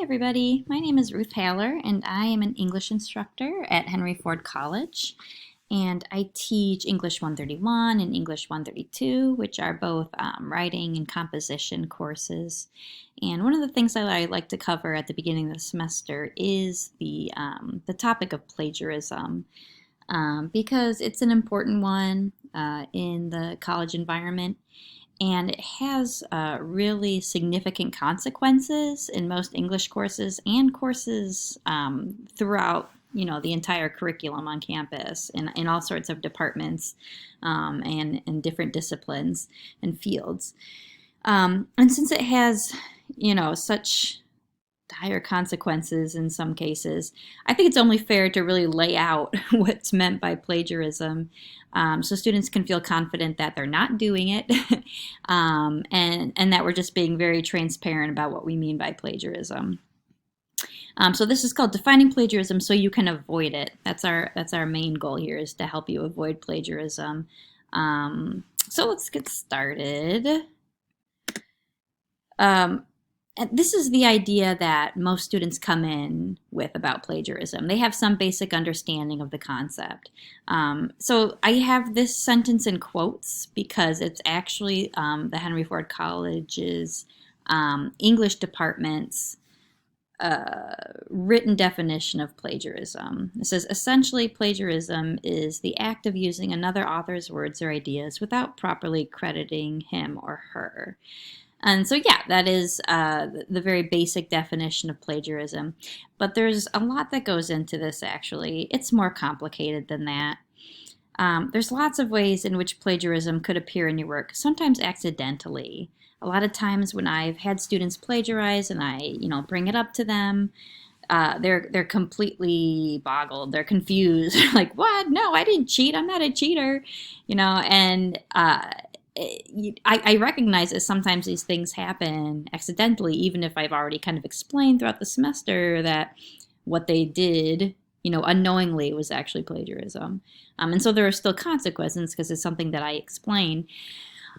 everybody, my name is Ruth Haller and I am an English instructor at Henry Ford College, and I teach English 131 and English 132, which are both writing and composition courses. And one of the things that I like to cover at the beginning of the semester is the topic of plagiarism, because it's an important one in the college environment. And it has really significant consequences in most English courses and courses throughout, the entire curriculum on campus in all sorts of departments and different disciplines and fields. And since it has, such dire consequences in some cases, I think it's only fair to really lay out what's meant by plagiarism, so students can feel confident that they're not doing it, and that we're just being very transparent about what we mean by plagiarism. So this is called defining plagiarism so you can avoid it. That's our main goal here, is to help you avoid plagiarism. So let's get started. And this is the idea that most students come in with about plagiarism. They have some basic understanding of the concept. So I have this sentence in quotes because it's actually the Henry Ford College's English department's written definition of plagiarism. It says, essentially, plagiarism is the act of using another author's words or ideas without properly crediting him or her. And so, yeah, that is the very basic definition of plagiarism. But there's a lot that goes into this, actually. It's more complicated than that. There's lots of ways in which plagiarism could appear in your work, sometimes accidentally. A lot of times when I've had students plagiarize and I, bring it up to them, they're completely boggled. They're confused. Like, what? No, I didn't cheat. I'm not a cheater. And I recognize that sometimes these things happen accidentally, even if I've already kind of explained throughout the semester that what they did, unknowingly was actually plagiarism. And so there are still consequences because it's something that I explain.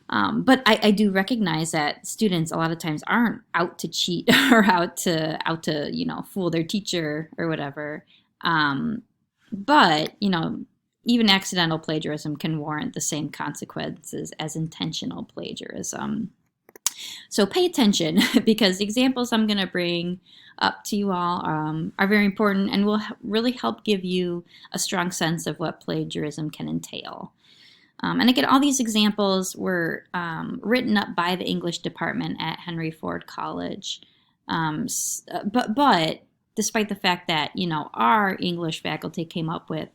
But I do recognize that students a lot of times aren't out to cheat or out to fool their teacher or whatever. But even accidental plagiarism can warrant the same consequences as intentional plagiarism. So pay attention, because the examples I'm going to bring up to you all are very important and will really help give you a strong sense of what plagiarism can entail. And again, all these examples were written up by the English department at Henry Ford College. But despite the fact that, our English faculty came up with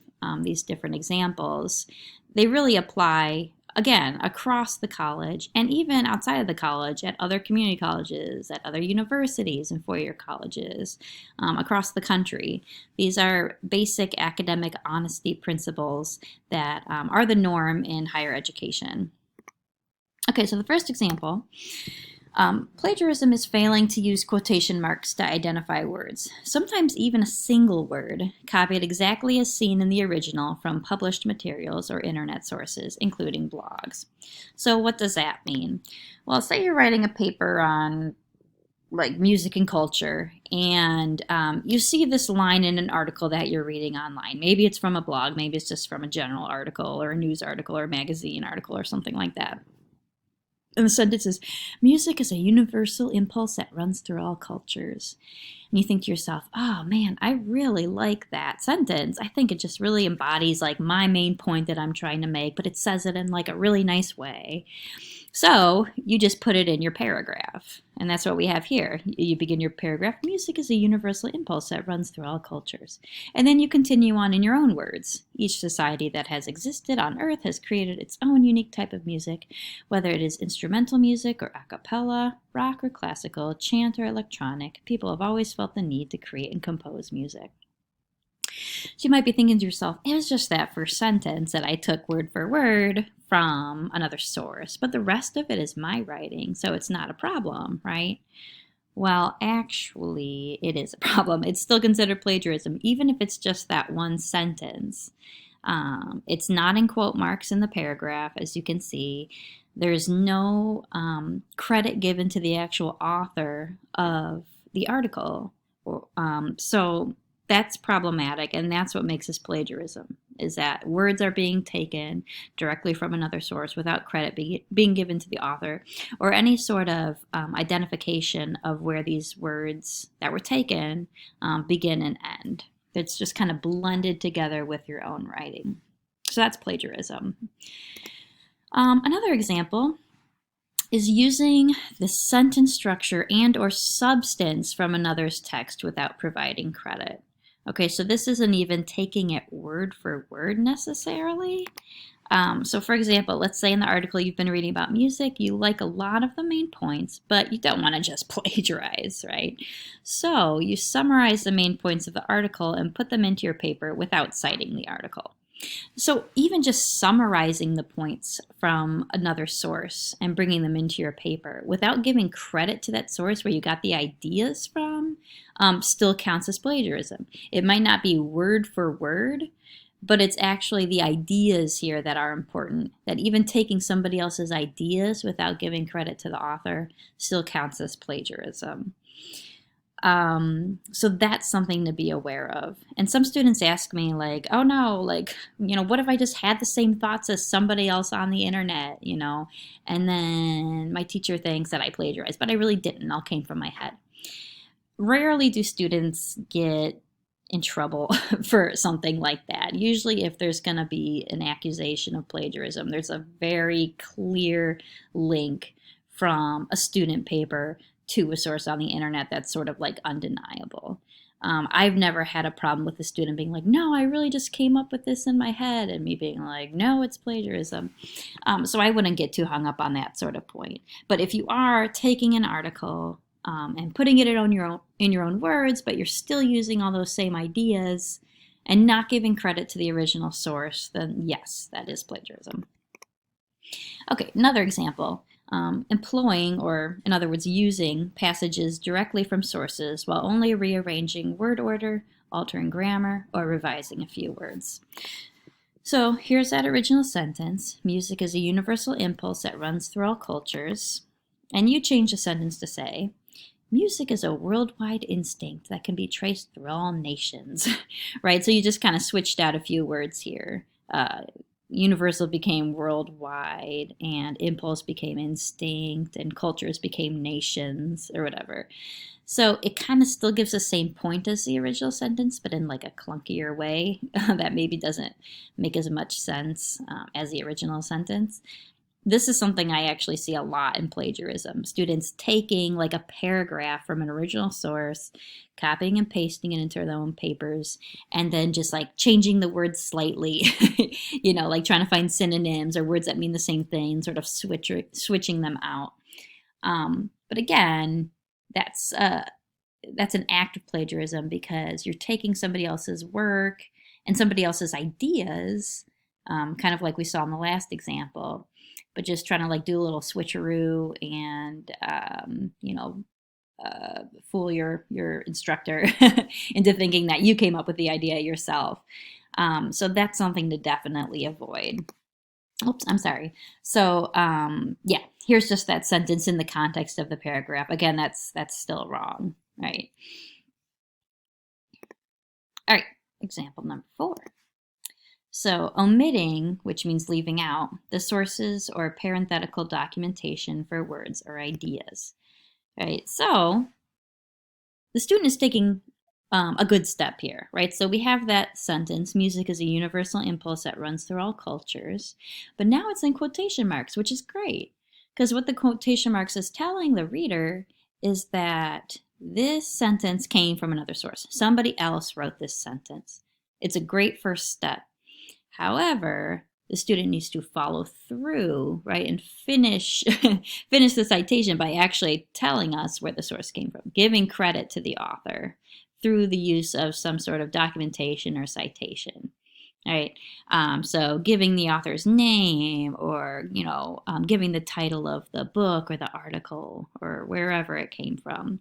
these different examples, they really apply, again, across the college and even outside of the college at other community colleges, at other universities and four-year colleges across the country. These are basic academic honesty principles that are the norm in higher education. Okay, so the first example. Plagiarism is failing to use quotation marks to identify words, sometimes even a single word, copied exactly as seen in the original from published materials or internet sources, including blogs. So what does that mean? Well, say you're writing a paper on music and culture, and you see this line in an article that you're reading online. Maybe it's from a blog, maybe it's just from a general article or a news article or a magazine article or something like that. And the sentence is, music is a universal impulse that runs through all cultures. And you think to yourself, oh man, I really like that sentence. I think it just really embodies my main point that I'm trying to make, but it says it in a really nice way. So you just put it in your paragraph. And that's what we have here. You begin your paragraph, music is a universal impulse that runs through all cultures. And then you continue on in your own words. Each society that has existed on Earth has created its own unique type of music, whether it is instrumental music or a cappella, rock or classical, chant or electronic. People have always felt the need to create and compose music. So you might be thinking to yourself, it was just that first sentence that I took word for word from another source, but the rest of it is my writing, so it's not a problem, right? Well, actually, it is a problem. It's still considered plagiarism, even if it's just that one sentence. It's not in quote marks in the paragraph, as you can see. There's no credit given to the actual author of the article. So that's problematic, and that's what makes this plagiarism, is that words are being taken directly from another source without credit being given to the author, or any sort of identification of where these words that were taken begin and end. It's just kind of blended together with your own writing. So that's plagiarism. Another example is using the sentence structure and or substance from another's text without providing credit. Okay, so this isn't even taking it word for word necessarily. So for example, let's say in the article you've been reading about music, you like a lot of the main points, but you don't want to just plagiarize, right? So you summarize the main points of the article and put them into your paper without citing the article. So even just summarizing the points from another source and bringing them into your paper without giving credit to that source where you got the ideas from still counts as plagiarism. It might not be word for word, but it's actually the ideas here that are important, that even taking somebody else's ideas without giving credit to the author still counts as plagiarism. So that's something to be aware of. And some students ask me like, oh no, like, what if I just had the same thoughts as somebody else on the internet, and then my teacher thinks that I plagiarized, but I really didn't, all came from my head. Rarely do students get in trouble for something like that. Usually if there's going to be an accusation of plagiarism, there's a very clear link from a student paper to a source on the internet that's sort of like undeniable. I've never had a problem with a student being like, no, I really just came up with this in my head, and me being like, no, it's plagiarism. So I wouldn't get too hung up on that sort of point. But if you are taking an article and putting it in your own words, but you're still using all those same ideas and not giving credit to the original source, then yes, that is plagiarism. Okay, another example. Employing, or in other words, using passages directly from sources while only rearranging word order, altering grammar, or revising a few words. So here's that original sentence. Music is a universal impulse that runs through all cultures. And you change the sentence to say, music is a worldwide instinct that can be traced through all nations, right? So you just kind of switched out a few words here. Universal became worldwide, and impulse became instinct, and cultures became nations, or whatever. So it kind of still gives the same point as the original sentence, but in like a clunkier way that maybe doesn't make as much sense as the original sentence. This is something I actually see a lot in plagiarism. Students taking like a paragraph from an original source, copying and pasting it into their own papers, and then just like changing the words slightly, like trying to find synonyms or words that mean the same thing, sort of switching them out. But again, that's an act of plagiarism because you're taking somebody else's work and somebody else's ideas, kind of like we saw in the last example, but just trying to like do a little switcheroo and, fool your instructor into thinking that you came up with the idea yourself. So that's something to definitely avoid. Oops, I'm sorry. So here's just that sentence in the context of the paragraph. Again, that's still wrong, right? All right, example number 4. So omitting, which means leaving out, the sources or parenthetical documentation for words or ideas, right? So the student is taking a good step here, right? So we have that sentence, music is a universal impulse that runs through all cultures, but now it's in quotation marks, which is great, because what the quotation marks is telling the reader is that this sentence came from another source. Somebody else wrote this sentence. It's a great first step. However, the student needs to follow through, right, and finish the citation by actually telling us where the source came from, giving credit to the author through the use of some sort of documentation or citation, right? So giving the author's name, or giving the title of the book or the article or wherever it came from.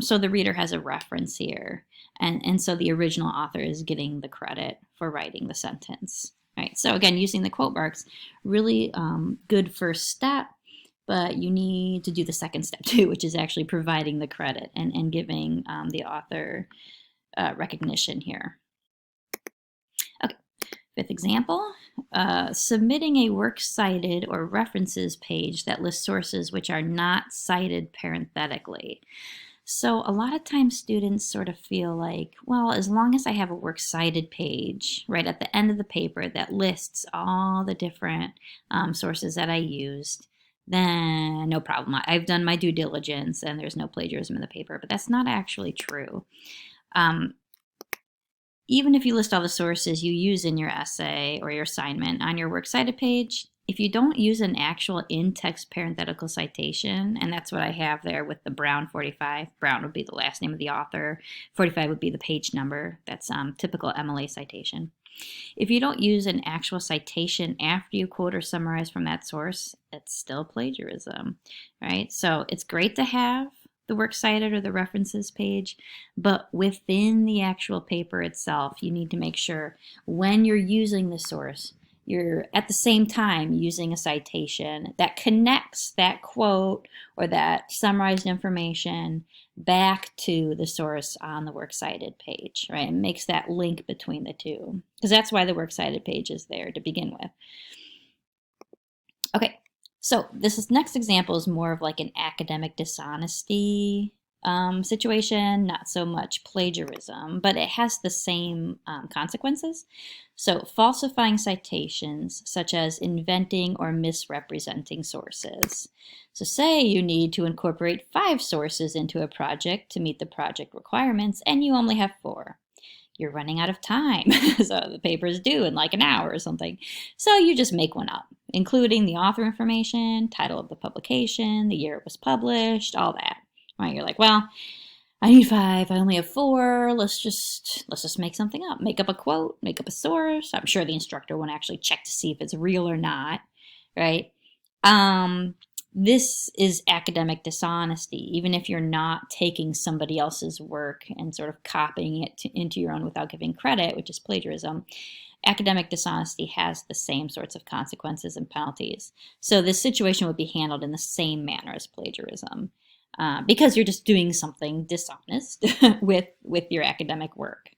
So the reader has a reference here. And so the original author is getting the credit for writing the sentence, right? So again, using the quote marks, really good first step, but you need to do the second step too, which is actually providing the credit and giving the author recognition here. Okay, fifth example, submitting a works cited or references page that lists sources which are not cited parenthetically. So a lot of times students sort of feel like, well, as long as I have a works cited page right at the end of the paper that lists all the different sources that I used, then no problem. I've done my due diligence and there's no plagiarism in the paper, but that's not actually true. Even if you list all the sources you use in your essay or your assignment on your works cited page, if you don't use an actual in-text parenthetical citation, and that's what I have there with the Brown 45, Brown would be the last name of the author, 45 would be the page number, that's typical MLA citation. If you don't use an actual citation after you quote or summarize from that source, it's still plagiarism, right? So it's great to have the works cited or the references page, but within the actual paper itself, you need to make sure when you're using the source, you're at the same time using a citation that connects that quote or that summarized information back to the source on the works cited page, right? It makes that link between the two, because that's why the works cited page is there to begin with. Okay, so this next example is more of like an academic dishonesty situation, not so much plagiarism, but it has the same consequences. So falsifying citations, such as inventing or misrepresenting sources. So say you need to incorporate 5 sources into a project to meet the project requirements, and you only have 4. You're running out of time, so the paper is due in like an hour or something. So you just make one up, including the author information, title of the publication, the year it was published, all that. Right? You're like, well, I need 5, I only have 4, let's just make something up. Make up a quote, make up a source. I'm sure the instructor won't actually check to see if it's real or not, right? This is academic dishonesty, even if you're not taking somebody else's work and sort of copying it into your own without giving credit, which is plagiarism. Academic dishonesty has the same sorts of consequences and penalties. So this situation would be handled in the same manner as plagiarism. Because you're just doing something dishonest with your academic work.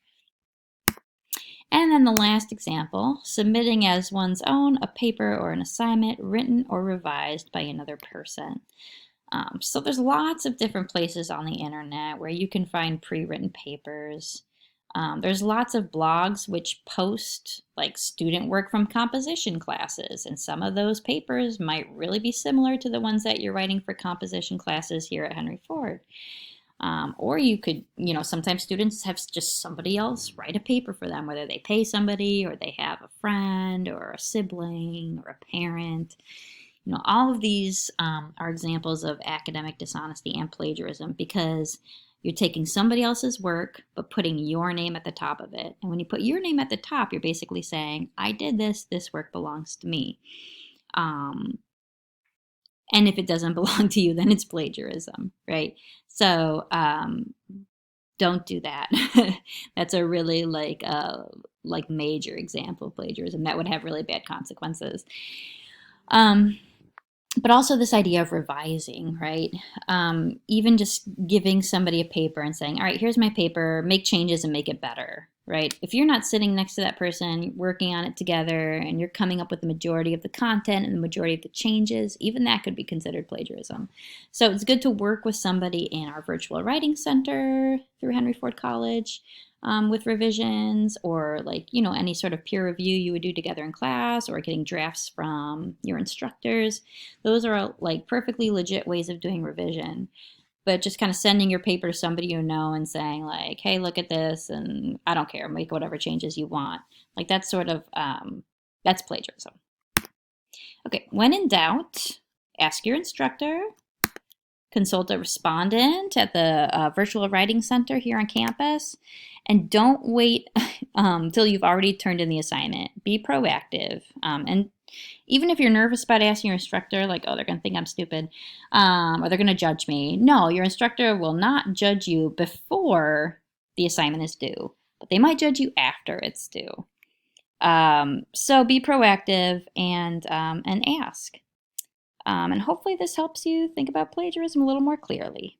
And then the last example, submitting as one's own a paper or an assignment written or revised by another person. So there's lots of different places on the internet where you can find pre-written papers. There's lots of blogs which post like student work from composition classes, and some of those papers might really be similar to the ones that you're writing for composition classes here at Henry Ford. Or you could, sometimes students have just somebody else write a paper for them, whether they pay somebody or they have a friend or a sibling or a parent. All of these are examples of academic dishonesty and plagiarism because you're taking somebody else's work, but putting your name at the top of it. And when you put your name at the top, you're basically saying, I did this work belongs to me. And if it doesn't belong to you, then it's plagiarism, right? So don't do that. That's a really major example of plagiarism. That would have really bad consequences. But also this idea of revising, right? Even just giving somebody a paper and saying, all right, here's my paper, make changes and make it better, right? If you're not sitting next to that person, working on it together, and you're coming up with the majority of the content and the majority of the changes, even that could be considered plagiarism. So it's good to work with somebody in our virtual writing center through Henry Ford College, with revisions, or any sort of peer review you would do together in class, or getting drafts from your instructors. Those are perfectly legit ways of doing revision. But just kind of sending your paper to somebody you know and saying hey, look at this, and I don't care, make whatever changes you want. That's sort of, that's plagiarism. Okay, when in doubt, ask your instructor. Consult a respondent at the virtual writing center here on campus. And don't wait until you've already turned in the assignment. Be proactive. And even if you're nervous about asking your instructor, oh, they're going to think I'm stupid, or they're going to judge me. No, your instructor will not judge you before the assignment is due, but they might judge you after it's due. So be proactive and ask. And hopefully this helps you think about plagiarism a little more clearly.